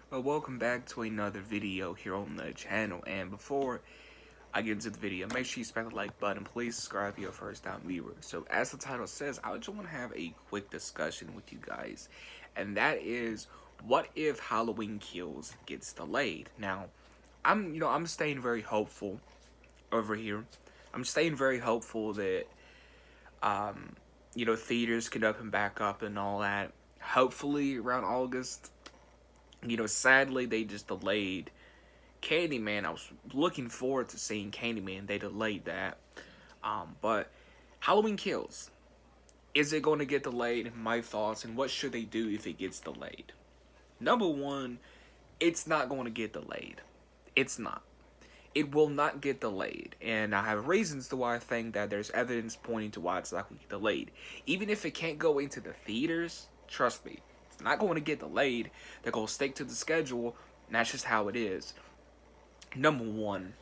Well, welcome back to another video here on the channel. And before I get into the video, make sure you smack the like button. Please subscribe if you're a first time viewer. So, as the title says, I just want to have a quick discussion with you guys, and that is, what if Halloween Kills gets delayed? Now, I'm staying very hopeful over here. I'm staying very hopeful that theaters can open back up and all that. Hopefully around August. Sadly they just delayed Candyman. I was looking forward to seeing Candyman. They delayed that. But Halloween Kills. Is it going to get delayed? My thoughts, and what should they do if it gets delayed? Number one, it's not going to get delayed. It's not. It will not get delayed. And I have reasons to why I think that there's evidence pointing to why it's not going to get delayed. Even if it can't go into the theaters, trust me, it's not going to get delayed. They're going to stick to the schedule, and that's just how it is. Number one,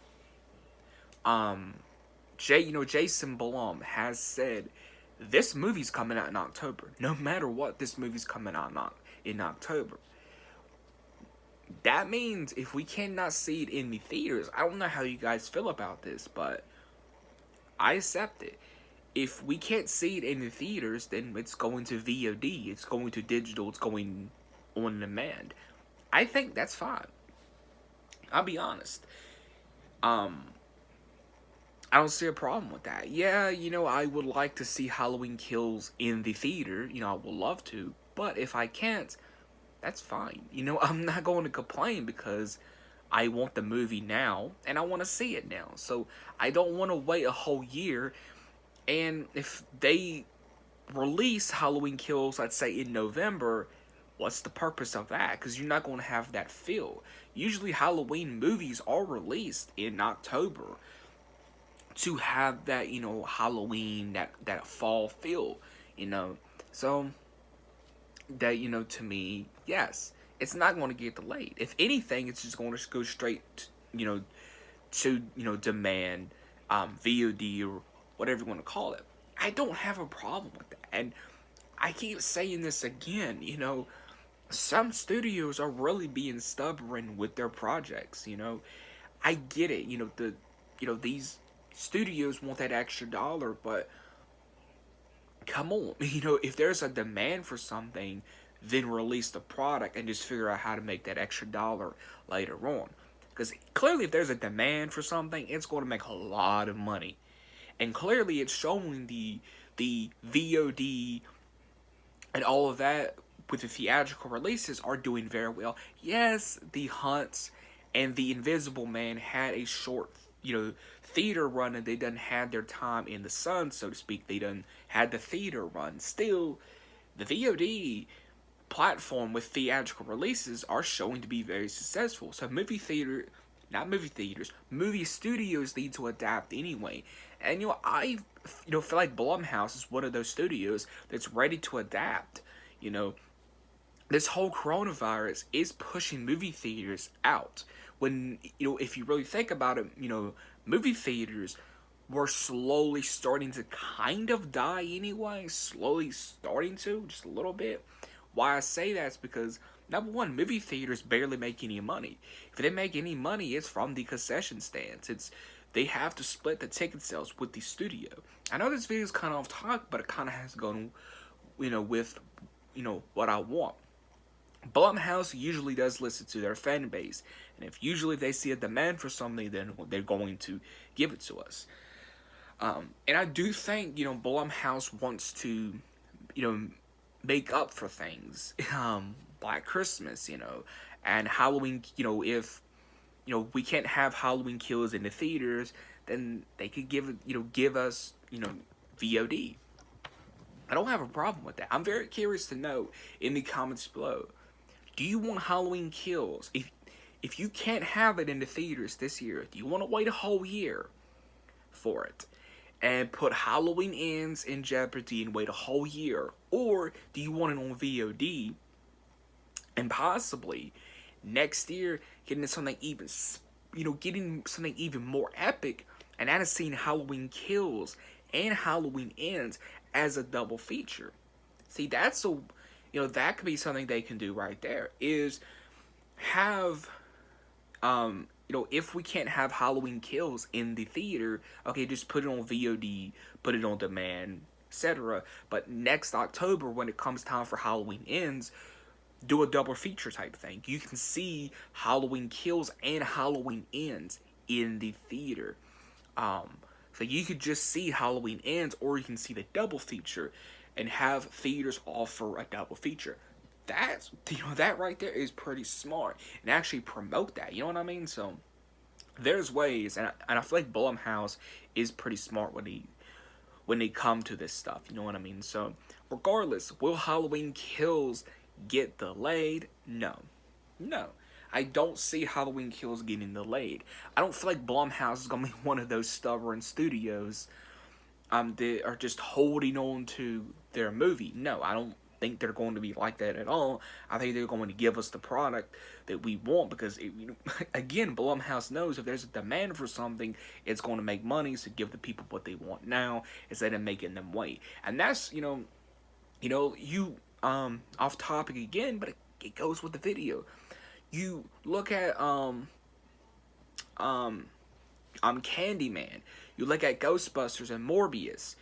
Jason Blum has said this movie's coming out in October. No matter what, this movie's coming out in October. That means if we cannot see it in the theaters, I don't know how you guys feel about this, but I accept it. If we can't see it in the theaters, then it's going to VOD, it's going to digital, it's going on demand. I think that's fine. I'll be honest. I don't see a problem with that. Yeah, I would like to see Halloween Kills in the theater. I would love to. But if I can't, that's fine. I'm not going to complain because I want the movie now and I want to see it now. So I don't want to wait a whole year. And if they release Halloween Kills, let's say in November, what's the purpose of that? Because you're not going to have that feel. Usually Halloween movies are released in October to have that, Halloween, that fall feel, So that, to me, yes, it's not going to get delayed. If anything, it's just going to go straight to demand, VOD, or whatever you want to call it. I don't have a problem with that. And I keep saying this again, some studios are really being stubborn with their projects, I get it, these studios want that extra dollar, but come on, if there's a demand for something, then release the product and just figure out how to make that extra dollar later on. Because clearly, if there's a demand for something, it's going to make a lot of money, and clearly, it's showing the VOD and all of that with the theatrical releases are doing very well. Yes, The Hunts and The Invisible Man had a short, theater run, and they done had their time in the sun, so to speak. They done had the theater run. Still, the VOD platform with theatrical releases are showing to be very successful. So not movie theaters, movie studios need to adapt anyway. And I feel like Blumhouse is one of those studios that's ready to adapt. You know, this whole coronavirus is pushing movie theaters out. When, if you really think about it, movie theaters were slowly starting to kind of die anyway. Slowly starting to, just a little bit. Why I say that is because, number one, movie theaters barely make any money. If they make any money, it's from the concession stands. They have to split the ticket sales with the studio. I know this video is kind of off topic, but it kind of has gone, with, what I want. Blumhouse usually does listen to their fan base, and if they see a demand for something, then they're going to give it to us. And I do think, Blumhouse wants to, make up for things. Black Christmas, and Halloween, if, we can't have Halloween Kills in the theaters, then they could give us, VOD. I don't have a problem with that. I'm very curious to know in the comments below. Do you want Halloween Kills? If you can't have it in the theaters this year, do you want to wait a whole year for it and put Halloween Ends in jeopardy and wait a whole year? Or do you want it on VOD and possibly next year getting something even more epic, and that is seeing Halloween Kills and Halloween Ends as a double feature? See, that could be something they can do right there, is have if we can't have Halloween Kills in the theater, okay, just put it on VOD, put it on demand, etc. But next October, when it comes time for Halloween Ends, do a double feature type thing. You can see Halloween Kills and Halloween Ends in the theater. So you could just see Halloween Ends, or you can see the double feature, and have theaters offer a double feature. That's that right there is pretty smart, and actually promote that. You know what I mean? So there's ways, and I feel like Blumhouse is pretty smart when they come to this stuff. You know what I mean? So regardless, will Halloween Kills get delayed? No, no. I don't see Halloween Kills getting delayed. I don't feel like Blumhouse is gonna be one of those stubborn studios that are just holding on to their movie. No, I don't think they're going to be like that at all. I think they're going to give us the product that we want, because again, Blumhouse knows if there's a demand for something, it's going to make money, so give the people what they want now instead of making them wait. And that's off topic again, but it goes with the video. You look at Candyman. You look at Ghostbusters and Morbius.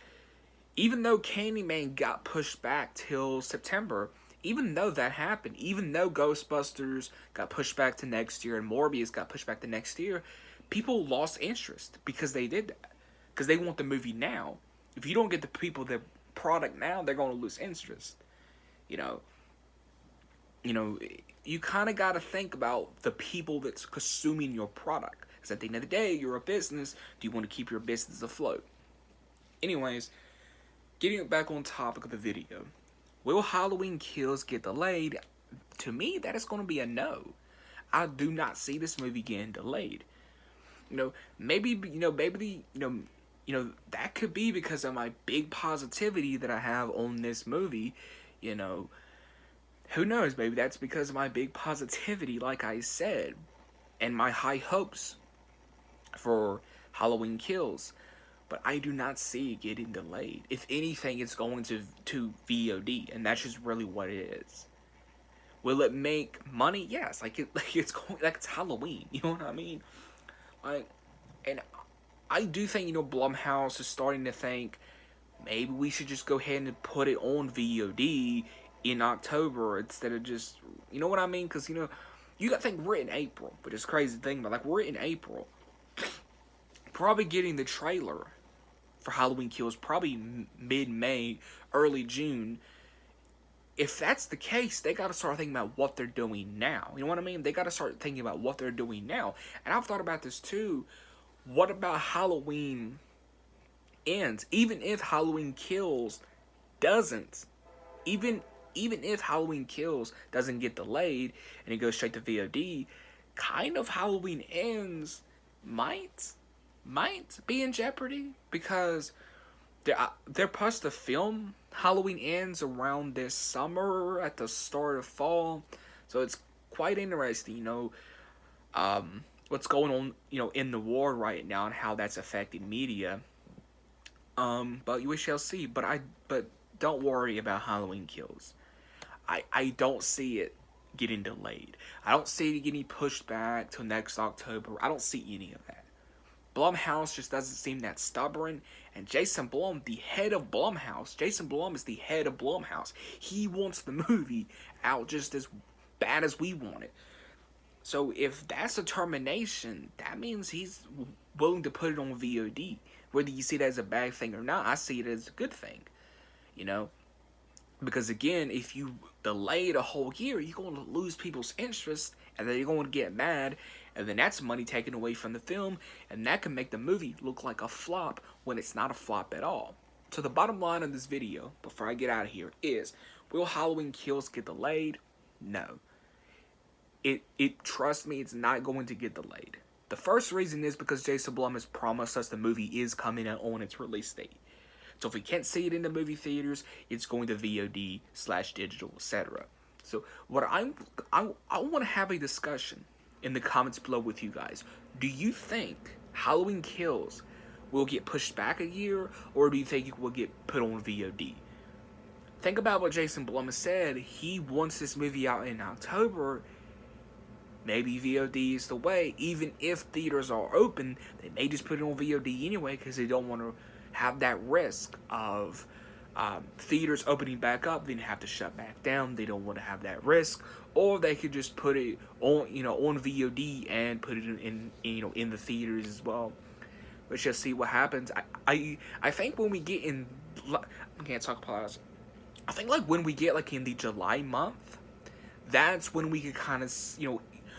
Even though Candyman got pushed back till September, even though that happened, even though Ghostbusters got pushed back to next year and Morbius got pushed back to next year, people lost interest because they did that. Because they want the movie now. If you don't get the people the product now, they're going to lose interest. You know, you kind of got to think about the people that's consuming your product. Because at the end of the day, you're a business. Do you want to keep your business afloat? Anyways, getting back on topic of the video. Will Halloween Kills get delayed? To me, that is going to be a no. I do not see this movie getting delayed. Maybe that could be because of my big positivity that I have on this movie. Who knows? Maybe that's because of my big positivity, like I said, and my high hopes for Halloween Kills. But I do not see it getting delayed. If anything, it's going to VOD, and that's just really what it is. Will it make money? Yes, it's Halloween. You know what I mean? And I do think Blumhouse is starting to think maybe we should just go ahead and put it on VOD in October instead of just, you know what I mean? Because you got to think we're in April, which is crazy thing, but we're in April. Probably getting the trailer for Halloween Kills probably mid-May, early June. If that's the case, they got to start thinking about what they're doing now. You know what I mean? They got to start thinking about what they're doing now. And I've thought about this too. What about Halloween Ends? Even if Halloween Kills doesn't, even if Halloween Kills doesn't get delayed and it goes straight to VOD, kind of Halloween Ends might be in jeopardy, because they're supposed to film Halloween Ends around this summer at the start of fall, so it's quite interesting, what's going on, in the war right now and how that's affecting media. But we shall see. But don't worry about Halloween Kills. I don't see it getting delayed. I don't see it getting pushed back till next October. I don't see any of that. Blumhouse just doesn't seem that stubborn. And Jason Blum, the head of Blumhouse, Jason Blum is the head of Blumhouse. He wants the movie out just as bad as we want it. So if that's a termination, that means he's willing to put it on VOD. Whether you see it as a bad thing or not, I see it as a good thing. Because again, if you delay it a whole year, you're going to lose people's interest, and then you're going to get mad, and then that's money taken away from the film, and that can make the movie look like a flop when it's not a flop at all. So the bottom line of this video, before I get out of here, is, will Halloween Kills get delayed? No. Trust me, it's not going to get delayed. The first reason is because Jason Blum has promised us the movie is coming out on its release date. So if we can't see it in the movie theaters, it's going to VOD/digital, etc. So what I want to have a discussion in the comments below with you guys. Do you think Halloween Kills will get pushed back a year, or do you think it will get put on VOD? Think about what Jason Blum has said. He wants this movie out in October. maybe VOD is the way. Even if theaters are open, they may just put it on VOD anyway because they don't want to have that risk of theaters opening back up, then have to shut back down. They don't want to have that risk, or they could just put it on, on VOD and put it in the theaters as well. Let's just see what happens. I think when we get in, I can't talk politics. I think like when we get like in the July month, that's when we could kind of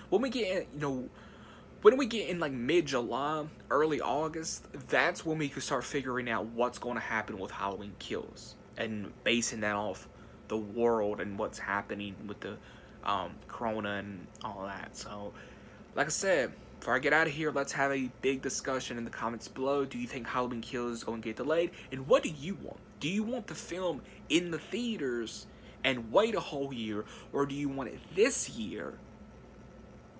when we get in, when we get in like mid-July, early August, that's when we can start figuring out what's going to happen with Halloween Kills and basing that off the world and what's happening with the Corona and all that. So, like I said, before I get out of here, let's have a big discussion in the comments below. Do you think Halloween Kills is going to get delayed? And what do you want? Do you want the film in the theaters and wait a whole year? Or do you want it this year?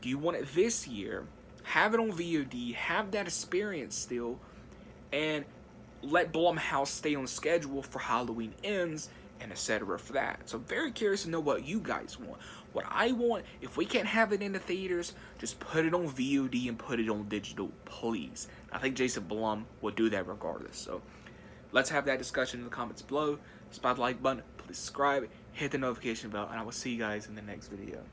Do you want it this year? Have it on VOD, have that experience still, and let Blumhouse stay on schedule for Halloween Ends, and etc. for that. So I'm very curious to know what you guys want. What I want, if we can't have it in the theaters, just put it on VOD and put it on digital, please. I think Jason Blum will do that regardless. So let's have that discussion in the comments below. Spot the like button, please subscribe, hit the notification bell, and I will see you guys in the next video.